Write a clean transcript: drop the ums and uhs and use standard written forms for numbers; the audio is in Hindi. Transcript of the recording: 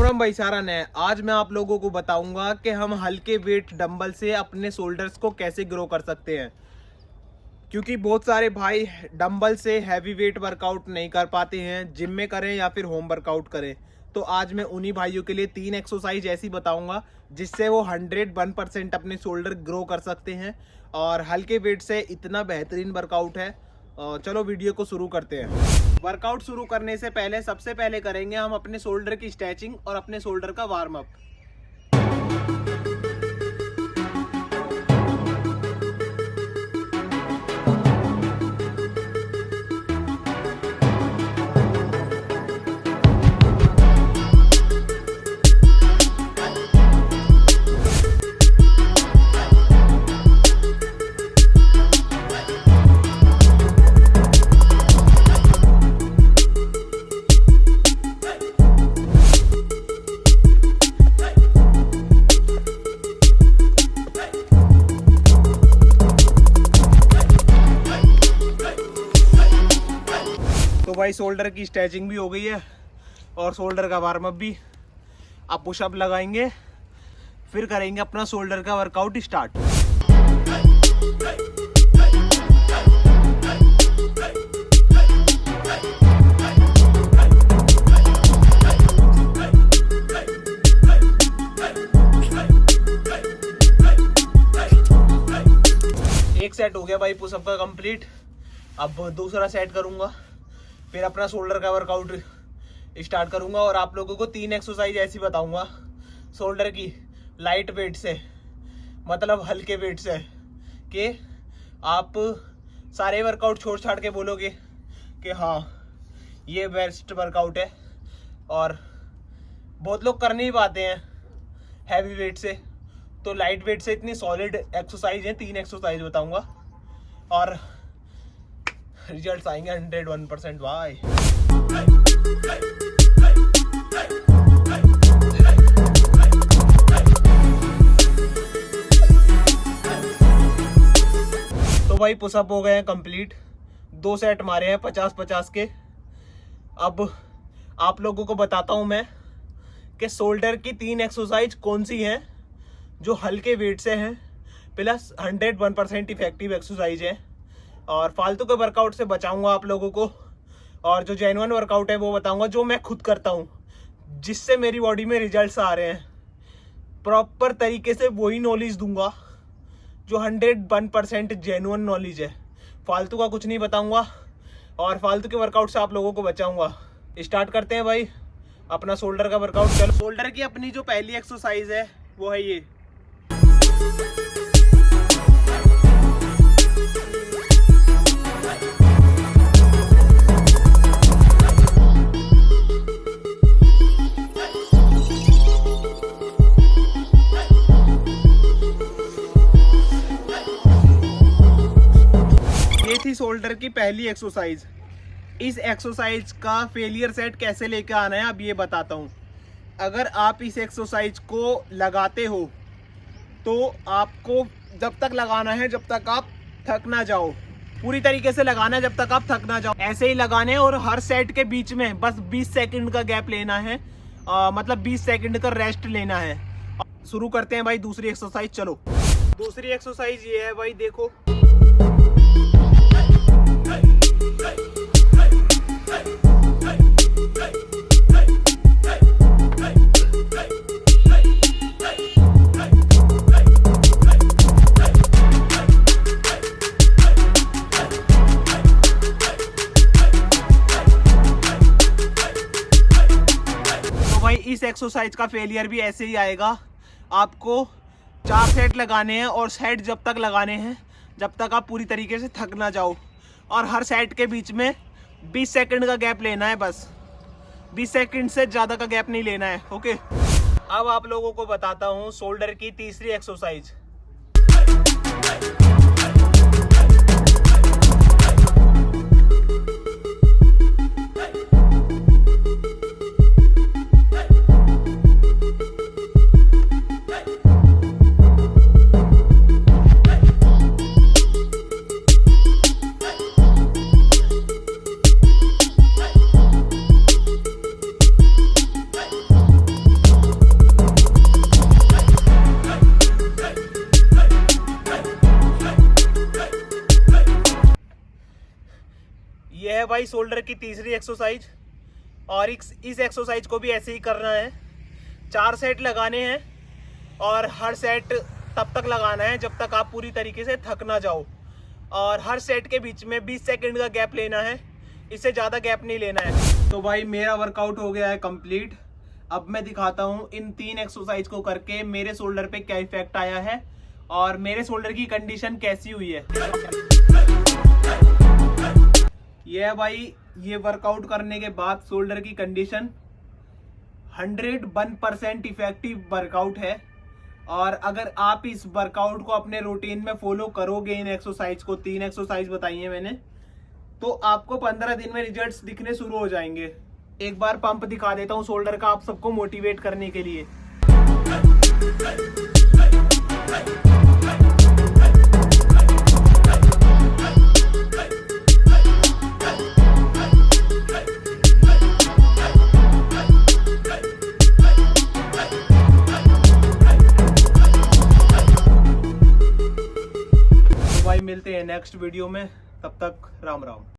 राम भाई सारा ने आज मैं आप लोगों को बताऊंगा कि हम हल्के वेट डंबल से अपने शोल्डर्स को कैसे ग्रो कर सकते हैं। क्योंकि बहुत सारे भाई डंबल से हैवी वेट वर्कआउट नहीं कर पाते हैं, जिम में करें या फिर होम वर्कआउट करें। तो आज मैं उन्हीं भाइयों के लिए 3 एक्सरसाइज ऐसी बताऊंगा जिससे वो 101% अपने शोल्डर ग्रो कर सकते हैं। और हल्के वेट से इतना बेहतरीन वर्कआउट है। चलो वीडियो को शुरू करते हैं। वर्कआउट शुरू करने से पहले सबसे पहले करेंगे हम अपने शोल्डर की स्ट्रेचिंग और अपने शोल्डर का वार्म अप। तो भाई शोल्डर की स्ट्रेचिंग भी हो गई है और शोल्डर का वार्म अप भी। अब पुशअप लगाएंगे, फिर करेंगे अपना शोल्डर का वर्कआउट स्टार्ट। एक सेट हो गया भाई पुशअप का कंप्लीट। अब दूसरा सेट करूंगा, फिर अपना शोल्डर का वर्कआउट स्टार्ट करूंगा। और आप लोगों को 3 एक्सरसाइज ऐसी बताऊंगा शोल्डर की लाइट वेट से, मतलब हल्के वेट से, कि आप सारे वर्कआउट छोड़ छाड़ के बोलोगे कि हाँ ये बेस्ट वर्कआउट है। और बहुत लोग कर नहीं पाते हैं हैवी वेट से, तो लाइट वेट से इतनी सॉलिड एक्सरसाइज है। 3 एक्सरसाइज बताऊंगा और रिजल्ट्स आएंगे 101% भाई। तो भाई पुशअप हो गए हैं कंप्लीट, 2 सेट मारे हैं 50-50 के। अब आप लोगों को बताता हूं मैं कि शोल्डर की 3 एक्सरसाइज कौन सी हैं जो हल्के वेट से हैं, प्लस 101% इफेक्टिव एक्सरसाइज है। और फालतू के वर्कआउट से बचाऊंगा आप लोगों को, और जो जेन्युइन वर्कआउट है वो बताऊंगा जो मैं खुद करता हूं, जिससे मेरी बॉडी में रिजल्ट्स आ रहे हैं। प्रॉपर तरीके से वही नॉलेज दूंगा जो 101% जेन्युइन नॉलेज है। फालतू का कुछ नहीं बताऊंगा और फालतू के वर्कआउट से आप लोगों को बचाऊंगा। स्टार्ट करते हैं भाई अपना शोल्डर का वर्कआउट। चलो, शोल्डर की अपनी जो पहली एक्सरसाइज है वो है ये। ये थी शोल्डर की पहली एक्सरसाइज। इस एक्सरसाइज का फेलियर सेट कैसे लेकर आना है अब ये बताता हूँ। अगर आप इस एक्सरसाइज को लगाते हो तो आपको जब तक लगाना है जब तक आप थक ना जाओ, पूरी तरीके से लगाना है जब तक आप थक ना जाओ। ऐसे ही लगाने हैं और हर सेट के बीच में बस 20 सेकंड का गैप लेना है, मतलब 20 सेकंड का रेस्ट लेना है। शुरू करते हैं भाई दूसरी एक्सरसाइज। चलो, दूसरी एक्सरसाइज ये है भाई, देखो। इस एक्सरसाइज का फेलियर भी ऐसे ही आएगा। आपको 4 सेट लगाने हैं और सेट जब तक लगाने हैं जब तक आप पूरी तरीके से थक ना जाओ। और हर सेट के बीच में 20 सेकंड का गैप लेना है, बस 20 सेकंड से ज़्यादा का गैप नहीं लेना है। ओके, अब आप लोगों को बताता हूँ शोल्डर की तीसरी एक्सरसाइज। ये है भाई शोल्डर की तीसरी एक्सरसाइज, और इस एक्सरसाइज को भी ऐसे ही करना है। 4 सेट लगाने हैं और हर सेट तब तक लगाना है जब तक आप पूरी तरीके से थक ना जाओ, और हर सेट के बीच में 20 सेकंड का गैप लेना है, इससे ज़्यादा गैप नहीं लेना है। तो भाई मेरा वर्कआउट हो गया है कंप्लीट। अब मैं दिखाता हूँ इन 3 एक्सरसाइज को करके मेरे शोल्डर पे क्या इफेक्ट आया है और मेरे शोल्डर की कंडीशन कैसी हुई है। ये है भाई, ये वर्कआउट करने के बाद शोल्डर की कंडीशन 101% इफेक्टिव वर्कआउट है। और अगर आप इस वर्कआउट को अपने रूटीन में फॉलो करोगे, इन एक्सरसाइज को, 3 एक्सरसाइज बताई है मैंने, तो आपको 15 दिन में रिजल्ट्स दिखने शुरू हो जाएंगे। एक बार पंप दिखा देता हूँ शोल्डर का आप सबको मोटिवेट करने के लिए। तो भाई मिलते हैं नेक्स्ट वीडियो में, तब तक राम राम।